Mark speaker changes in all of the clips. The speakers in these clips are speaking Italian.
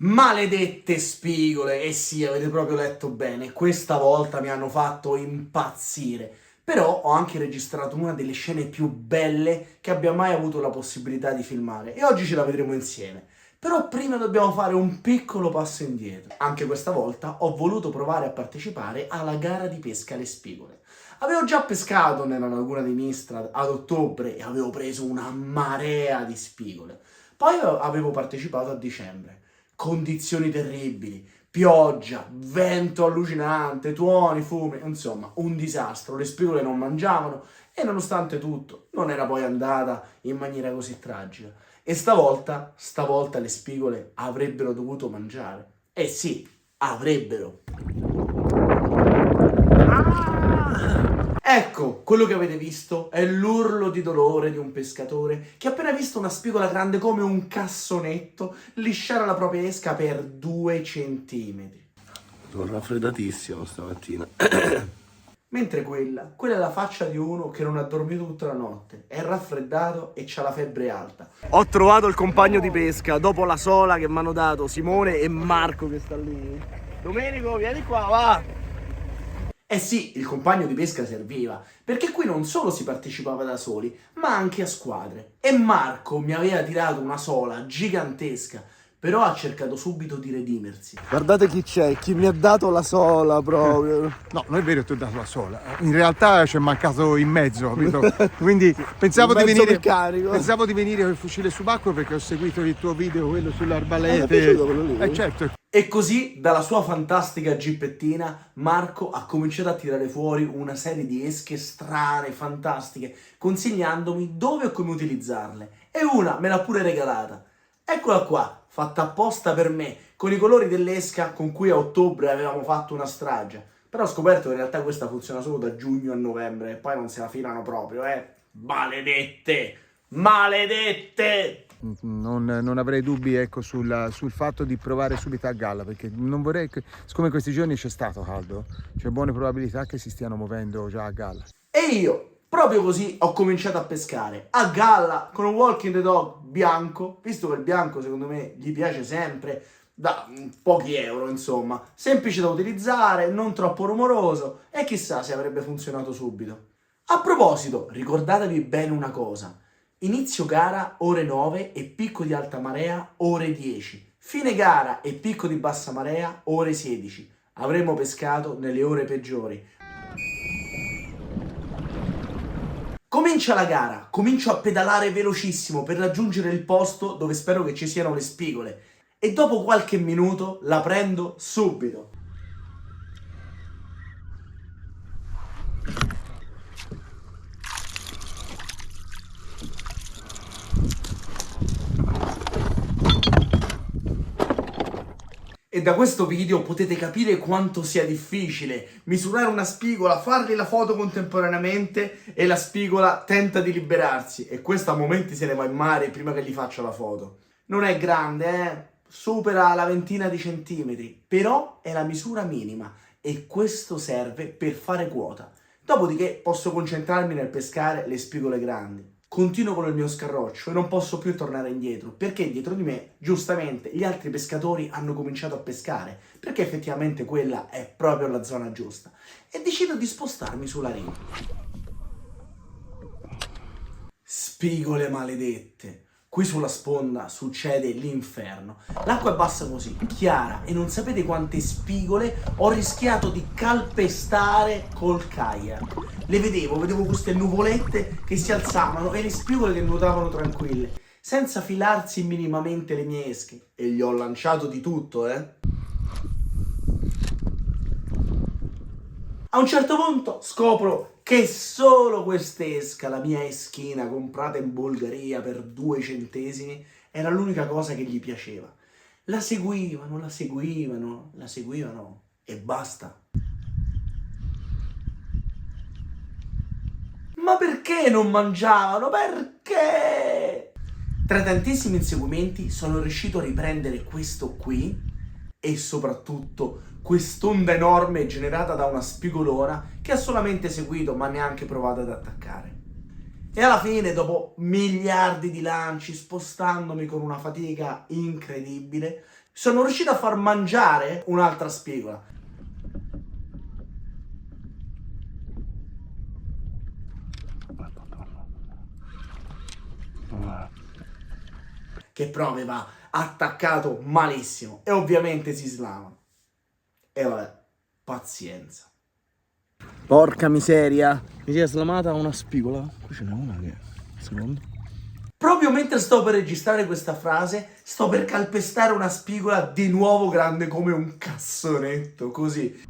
Speaker 1: Maledette spigole! Eh sì, avete proprio letto bene, questa volta mi hanno fatto impazzire. Però ho anche registrato una delle scene più belle che abbia mai avuto la possibilità di filmare e oggi ce la vedremo insieme. Però prima dobbiamo fare un piccolo passo indietro. Anche questa volta ho voluto provare a partecipare alla gara di pesca alle spigole. Avevo già pescato nella laguna di Mistra ad ottobre e avevo preso una marea di spigole. Poi avevo partecipato a dicembre. Condizioni terribili, pioggia, vento allucinante, tuoni, fumi, insomma, un disastro. Le spigole non mangiavano e nonostante tutto non era poi andata in maniera così tragica. E stavolta le spigole avrebbero dovuto mangiare. Eh sì, avrebbero. Ecco, quello che avete visto è l'urlo di dolore di un pescatore che ha appena visto una spigola grande come un cassonetto lisciare la propria esca per 2 centimetri.
Speaker 2: Sono raffreddatissimo stamattina.
Speaker 1: Mentre quella è la faccia di uno che non ha dormito tutta la notte, è raffreddato e c'ha la febbre alta. Ho trovato il compagno di pesca dopo la sola che mi hanno dato Simone e Marco che sta lì. Domenico, vieni qua, va! Eh sì, il compagno di pesca serviva, perché qui non solo si partecipava da soli, ma anche a squadre. E Marco mi aveva tirato una sola gigantesca, però ha cercato subito di redimersi.
Speaker 2: Guardate chi c'è, chi mi ha dato la sola proprio.
Speaker 3: No, non è vero che ti ho dato la sola. In realtà ci è mancato in mezzo, capito? Quindi pensavo
Speaker 2: In
Speaker 3: di
Speaker 2: mezzo
Speaker 3: venire.
Speaker 2: meccanico.
Speaker 3: Pensavo di venire con il fucile subacqueo perché ho seguito il tuo video, quello
Speaker 2: Mi è
Speaker 3: sull'arbalete.
Speaker 2: piaciuto quello lì?
Speaker 3: Certo.
Speaker 1: E così, dalla sua fantastica gippettina, Marco ha cominciato a tirare fuori una serie di esche strane, fantastiche, consigliandomi dove e come utilizzarle. E una me l'ha pure regalata. Eccola qua, fatta apposta per me, con i colori dell'esca con cui a ottobre avevamo fatto una strage. Però ho scoperto che in realtà questa funziona solo da giugno a novembre e poi non se la filano proprio, Maledette! Maledette!
Speaker 3: Non avrei dubbi, ecco, sul fatto di provare subito a galla, perché non vorrei che, siccome questi giorni c'è stato caldo, c'è buone probabilità che si stiano muovendo già a galla.
Speaker 1: E io, proprio così, ho cominciato a pescare a galla con un walking the dog bianco, visto che il bianco secondo me gli piace sempre, da pochi euro insomma, semplice da utilizzare, non troppo rumoroso e chissà se avrebbe funzionato subito. A proposito, ricordatevi bene una cosa, inizio gara ore 9 e picco di alta marea ore 10, fine gara e picco di bassa marea ore 16, avremo pescato nelle ore peggiori. Comincia la gara, comincio a pedalare velocissimo per raggiungere il posto dove spero che ci siano le spigole e dopo qualche minuto la prendo subito. E da questo video potete capire quanto sia difficile misurare una spigola, fargli la foto contemporaneamente e la spigola tenta di liberarsi e questo a momenti se ne va in mare prima che gli faccia la foto. Non è grande, supera la ventina di centimetri, però è la misura minima e questo serve per fare quota. Dopodiché posso concentrarmi nel pescare le spigole grandi. Continuo con il mio scarroccio e non posso più tornare indietro perché dietro di me, giustamente, gli altri pescatori hanno cominciato a pescare perché effettivamente quella è proprio la zona giusta e decido di spostarmi sulla riva. Spigole maledette! Qui sulla sponda succede l'inferno. L'acqua è bassa così, chiara, e non sapete quante spigole ho rischiato di calpestare col kayak. Le vedevo queste nuvolette che si alzavano e le spigole che nuotavano tranquille, senza filarsi minimamente le mie esche. E gli ho lanciato di tutto, A un certo punto scopro che solo quest'esca, la mia eschina comprata in Bulgaria per 2 centesimi, era l'unica cosa che gli piaceva. La seguivano e basta. Ma perché non mangiavano? Perché? Tra tantissimi inseguimenti sono riuscito a riprendere questo qui e soprattutto quest'onda enorme generata da una spigolona che ha solamente seguito ma neanche provato ad attaccare. E alla fine, dopo miliardi di lanci, spostandomi con una fatica incredibile, Sono riuscito a far mangiare un'altra spigola. Che però aveva attaccato malissimo e ovviamente si slama. E vabbè, pazienza.
Speaker 2: Porca miseria. Mi si è slamata una spigola. Qui ce n'è una che... Secondo.
Speaker 1: Proprio mentre sto per registrare questa frase, sto per calpestare una spigola di nuovo grande come un cassonetto, così.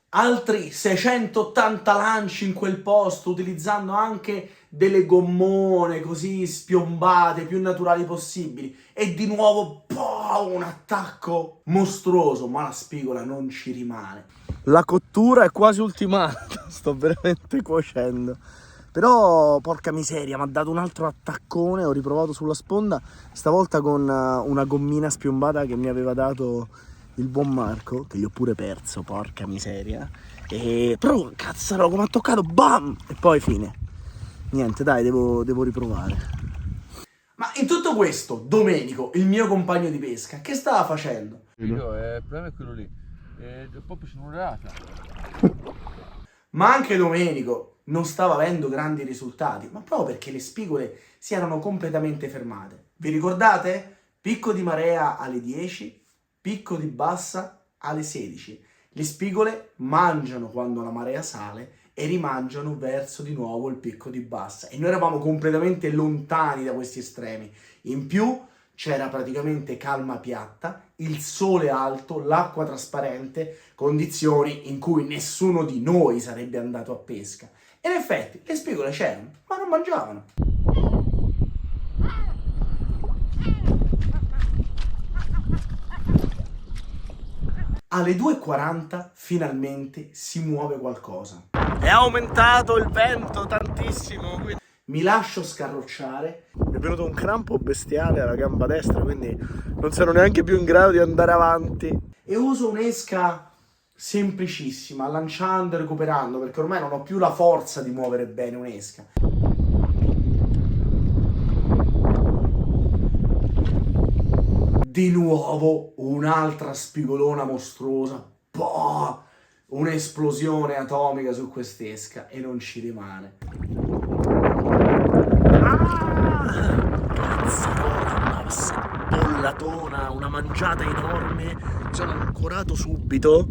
Speaker 1: Altri 680 lanci in quel posto, utilizzando anche delle gommone così spiombate, più naturali possibili. E di nuovo, un attacco mostruoso, ma la spigola non ci rimane.
Speaker 2: La cottura è quasi ultimata. Sto veramente cuocendo. Però, porca miseria, mi ha dato un altro attaccone. Ho riprovato sulla sponda, stavolta con una gommina spiombata che mi aveva dato il buon Marco, che gli ho pure perso, porca miseria. Però, cazzaro, come ha toccato, bam! E poi fine. Niente, dai, devo riprovare.
Speaker 1: Ma in tutto questo, Domenico, il mio compagno di pesca, che stava facendo?
Speaker 4: Il problema è quello lì. Poi c'è un'orata.
Speaker 1: Ma anche Domenico non stava avendo grandi risultati, ma proprio perché le spigole si erano completamente fermate. Vi ricordate? Picco di marea alle 10, picco di bassa alle 16. Le spigole mangiano quando la marea sale e rimangiano verso di nuovo il picco di bassa. E noi eravamo completamente lontani da questi estremi. In più c'era praticamente calma piatta, il sole alto, l'acqua trasparente, condizioni in cui nessuno di noi sarebbe andato a pesca. E in effetti le spigole c'erano, ma non mangiavano. Alle 2:40 finalmente si muove qualcosa.
Speaker 2: È aumentato il vento tantissimo, quindi...
Speaker 1: Mi lascio scarrocciare.
Speaker 2: Mi è venuto un crampo bestiale alla gamba destra, quindi non sono neanche più in grado di andare avanti.
Speaker 1: E uso un'esca semplicissima, lanciando e recuperando, perché ormai non ho più la forza di muovere bene un'esca. Di nuovo un'altra spigolona mostruosa. Un'esplosione atomica su quest'esca e non ci rimane.
Speaker 2: Cazzarola, una bollatona, una mangiata enorme. Mi sono ancorato subito.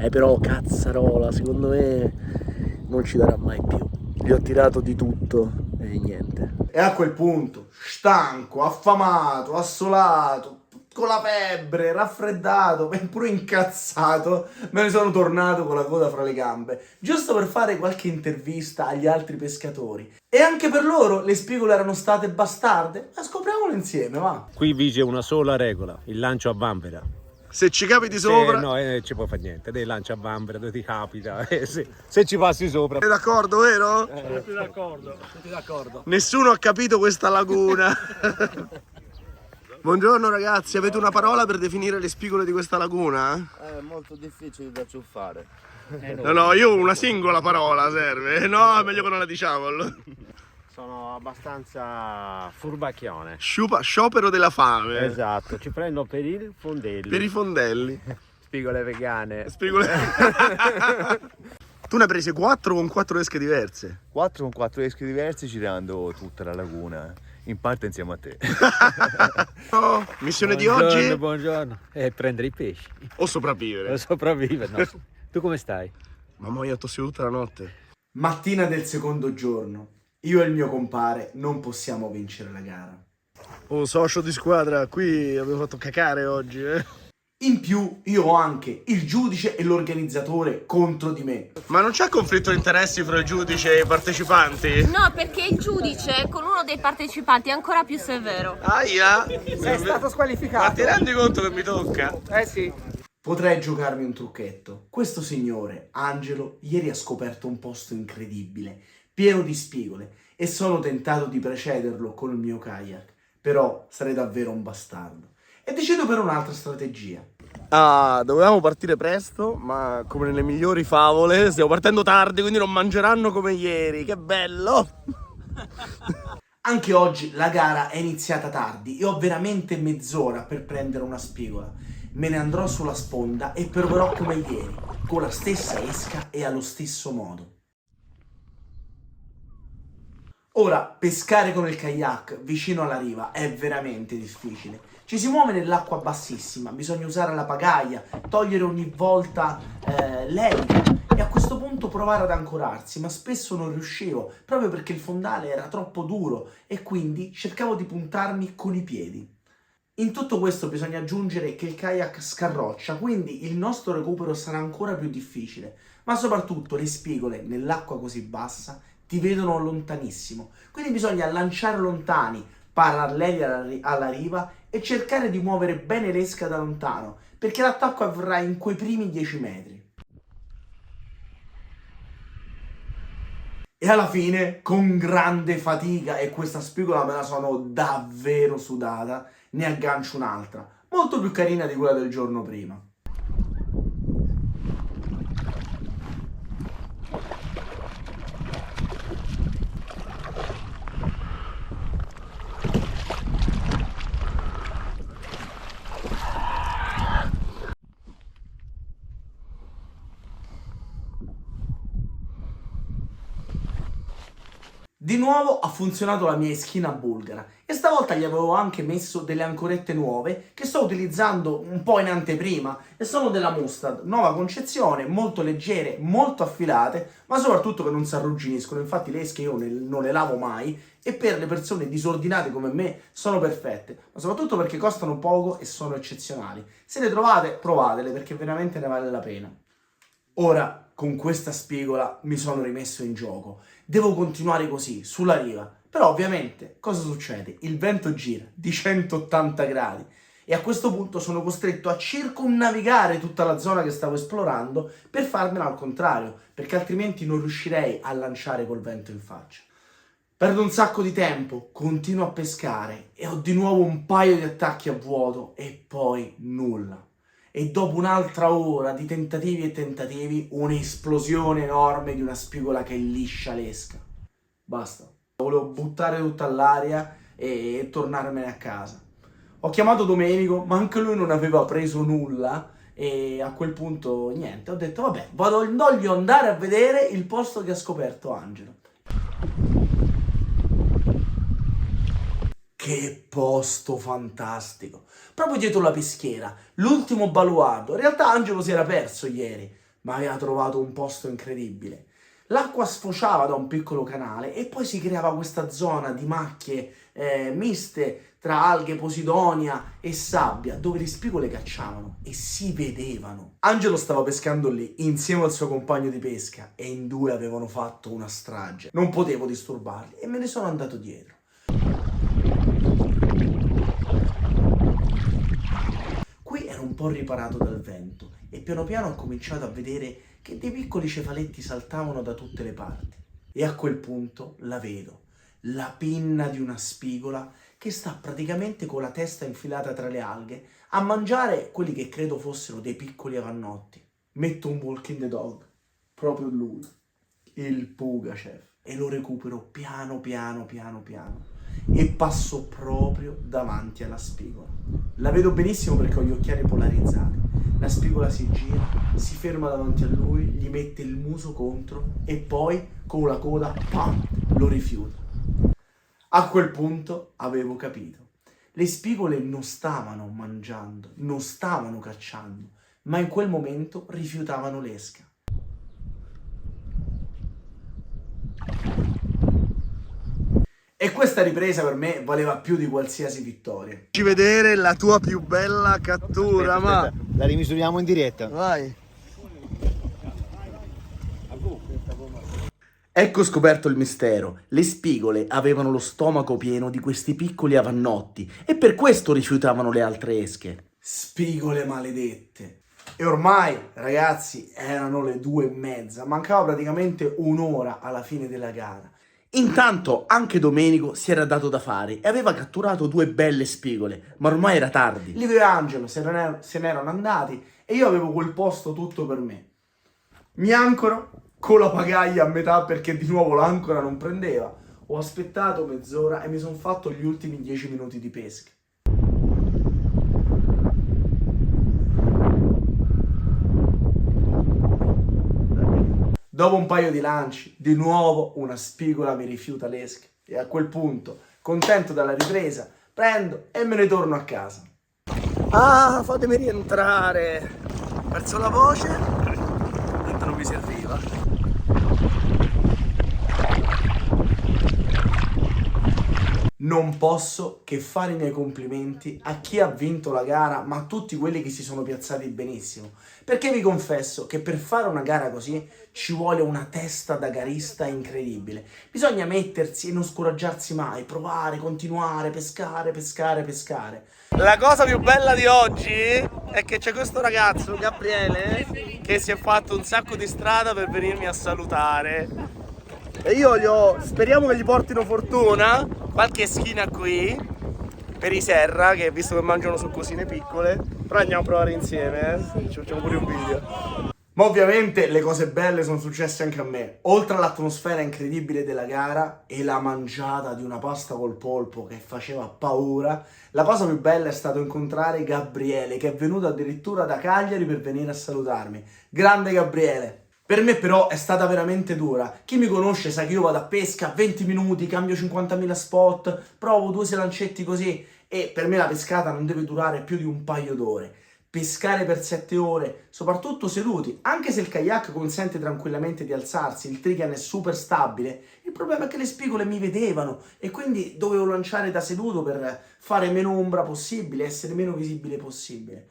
Speaker 2: Però cazzarola, secondo me non ci darà mai più. Gli ho tirato di tutto e niente.
Speaker 1: E a quel punto, stanco, affamato, assolato, con la febbre, raffreddato, e pure incazzato, me ne sono tornato con la coda fra le gambe, giusto per fare qualche intervista agli altri pescatori. E anche per loro le spigole erano state bastarde? Ma scopriamolo insieme, va!
Speaker 5: Qui vige una sola regola, il lancio a vanvera.
Speaker 2: Se ci capiti sopra...
Speaker 5: No, ci può fare niente, devi lancio a vanvera, dove ti capita, se ci passi sopra.
Speaker 2: Sei d'accordo, vero?
Speaker 5: Tutti d'accordo.
Speaker 2: Nessuno ha capito questa laguna. Buongiorno ragazzi, avete una parola per definire le spigole di questa laguna?
Speaker 6: È molto difficile da ciuffare.
Speaker 2: No, io una singola parola serve. No, è meglio che non la diciamo.
Speaker 5: Sono abbastanza furbacchione.
Speaker 2: Sciopero della fame.
Speaker 5: Esatto, ci prendo per il fondelli.
Speaker 2: Per i fondelli.
Speaker 5: Spigole vegane.
Speaker 2: Spigole. Tu ne hai prese 4 con 4 esche diverse.
Speaker 6: 4 con 4 esche diversi girando tutta la laguna, in parte insieme a te.
Speaker 2: Oh, missione di oggi?
Speaker 5: Buongiorno. Prendere i pesci.
Speaker 2: O sopravvivere?
Speaker 5: Sopravvivere, no. Tu come stai?
Speaker 2: Mamma, io ho tossito tutta la notte.
Speaker 1: Mattina del secondo giorno, io e il mio compare non possiamo vincere la gara.
Speaker 2: Oh, socio di squadra, qui abbiamo fatto cacare oggi,
Speaker 1: In più, io ho anche il giudice e l'organizzatore contro di me.
Speaker 2: Ma non c'è conflitto di interessi fra il giudice e i partecipanti?
Speaker 7: No, perché il giudice con uno dei partecipanti è ancora più severo.
Speaker 2: Aia!
Speaker 3: Sei stato squalificato.
Speaker 2: Ma ti rendi conto che mi tocca?
Speaker 3: Sì.
Speaker 1: Potrei giocarmi un trucchetto. Questo signore, Angelo, ieri ha scoperto un posto incredibile, pieno di spigole, e sono tentato di precederlo con il mio kayak. Però sarei davvero un bastardo. E decido per un'altra strategia.
Speaker 2: Dovevamo partire presto, ma come nelle migliori favole stiamo partendo tardi, quindi non mangeranno come ieri. Che bello!
Speaker 1: Anche oggi la gara è iniziata tardi e ho veramente mezz'ora per prendere una spigola. Me ne andrò sulla sponda e proverò come ieri, con la stessa esca e allo stesso modo. Ora, pescare con il kayak vicino alla riva è veramente difficile. Ci si muove nell'acqua bassissima, bisogna usare la pagaia, togliere ogni volta l'elica e a questo punto provare ad ancorarsi, ma spesso non riuscivo, proprio perché il fondale era troppo duro e quindi cercavo di puntarmi con i piedi. In tutto questo bisogna aggiungere che il kayak scarroccia, quindi il nostro recupero sarà ancora più difficile, ma soprattutto le spigole nell'acqua così bassa ti vedono lontanissimo, quindi bisogna lanciare lontani, paralleli alla riva e cercare di muovere bene l'esca da lontano, perché l'attacco avverrà in quei primi 10 metri. E alla fine, con grande fatica, e questa spigola me la sono davvero sudata, ne aggancio un'altra, molto più carina di quella del giorno prima. Di nuovo ha funzionato la mia eschina bulgara e stavolta gli avevo anche messo delle ancorette nuove che sto utilizzando un po' in anteprima e sono della Mustad, nuova concezione, molto leggere, molto affilate, ma soprattutto che non si arrugginiscono. Infatti le esche io non le lavo mai e per le persone disordinate come me sono perfette, ma soprattutto perché costano poco e sono eccezionali. Se le trovate, provatele perché veramente ne vale la pena. Ora, con questa spigola mi sono rimesso in gioco. Devo continuare così, sulla riva. Però ovviamente, cosa succede? Il vento gira di 180 gradi e a questo punto sono costretto a circumnavigare tutta la zona che stavo esplorando per farmela al contrario, perché altrimenti non riuscirei a lanciare col vento in faccia. Perdo un sacco di tempo, continuo a pescare e ho di nuovo un paio di attacchi a vuoto e poi nulla. E dopo un'altra ora di tentativi e tentativi, un'esplosione enorme di una spigola che liscia l'esca. Basta. Volevo buttare tutta all'aria e tornarmene a casa. Ho chiamato Domenico, ma anche lui non aveva preso nulla e a quel punto niente. Ho detto vabbè, voglio andare a vedere il posto che ha scoperto Angelo. Che posto fantastico! Proprio dietro la peschiera, l'ultimo baluardo. In realtà Angelo si era perso ieri, ma aveva trovato un posto incredibile. L'acqua sfociava da un piccolo canale e poi si creava questa zona di macchie miste tra alghe, posidonia e sabbia, dove le spigole cacciavano e si vedevano. Angelo stava pescando lì insieme al suo compagno di pesca e in due avevano fatto una strage. Non potevo disturbarli e me ne sono andato dietro. Qui ero un po' riparato dal vento e piano piano ho cominciato a vedere che dei piccoli cefaletti saltavano da tutte le parti. E a quel punto la vedo, la pinna di una spigola che sta praticamente con la testa infilata tra le alghe a mangiare quelli che credo fossero dei piccoli avannotti. Metto un walking the dog, proprio lui, il Pugachev, e lo recupero piano piano e passo proprio davanti alla spigola. La vedo benissimo perché ho gli occhiali polarizzati. La spigola si gira, si ferma davanti a lui, gli mette il muso contro e poi con la coda, pam, lo rifiuta. A quel punto avevo capito. Le spigole non stavano mangiando, non stavano cacciando, ma in quel momento rifiutavano l'esca. E questa ripresa per me valeva più di qualsiasi vittoria.
Speaker 2: Facci vedere la tua più bella cattura,
Speaker 6: Aspetta, la rimisuriamo in diretta.
Speaker 2: Vai.
Speaker 1: Ecco scoperto il mistero. Le spigole avevano lo stomaco pieno di questi piccoli avannotti e per questo rifiutavano le altre esche. Spigole maledette. E ormai, ragazzi, erano le 2:30, mancava praticamente un'ora alla fine della gara.
Speaker 2: Intanto anche Domenico si era dato da fare e aveva catturato 2 belle spigole, ma ormai era tardi.
Speaker 1: Livio e Angelo se ne erano andati e io avevo quel posto tutto per me. Mi ancoro con la pagaia a metà perché di nuovo l'ancora non prendeva. Ho aspettato mezz'ora e mi sono fatto gli ultimi 10 minuti di pesca. Dopo un paio di lanci, di nuovo una spigola mi rifiuta l'esca e a quel punto, contento dalla ripresa, prendo e me ne torno a casa.
Speaker 2: Ah, fatemi rientrare. Perso la voce. Tanto non mi serviva.
Speaker 1: Non posso che fare i miei complimenti a chi ha vinto la gara, ma a tutti quelli che si sono piazzati benissimo. Perché vi confesso che per fare una gara così ci vuole una testa da garista incredibile. Bisogna mettersi e non scoraggiarsi mai, provare, continuare, pescare, pescare, pescare.
Speaker 2: La cosa più bella di oggi è che c'è questo ragazzo, Gabriele, che si è fatto un sacco di strada per venirmi a salutare. E io speriamo che gli portino fortuna, qualche schina qui, per i serra, che visto che mangiano su cosine piccole, però andiamo a provare insieme, ci facciamo pure un video.
Speaker 1: Ma ovviamente le cose belle sono successe anche a me. Oltre all'atmosfera incredibile della gara e la mangiata di una pasta col polpo che faceva paura, la cosa più bella è stato incontrare Gabriele, che è venuto addirittura da Cagliari per venire a salutarmi. Grande Gabriele! Per me però è stata veramente dura. Chi mi conosce sa che io vado a pesca 20 minuti, cambio 50.000 spot, provo 2 lancetti così e per me la pescata non deve durare più di un paio d'ore. Pescare per 7 ore, soprattutto seduti, anche se il kayak consente tranquillamente di alzarsi, il trigger è super stabile, il problema è che le spigole mi vedevano e quindi dovevo lanciare da seduto per fare meno ombra possibile, essere meno visibile possibile.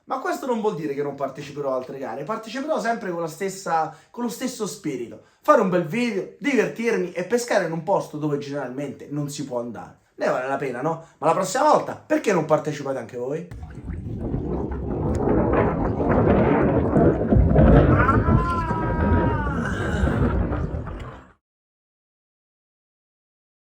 Speaker 1: Ma questo non vuol dire che non parteciperò a altre gare, parteciperò sempre con lo stesso spirito, fare un bel video, divertirmi e pescare in un posto dove generalmente non si può andare. Ne vale la pena, no? Ma la prossima volta perché non partecipate anche voi?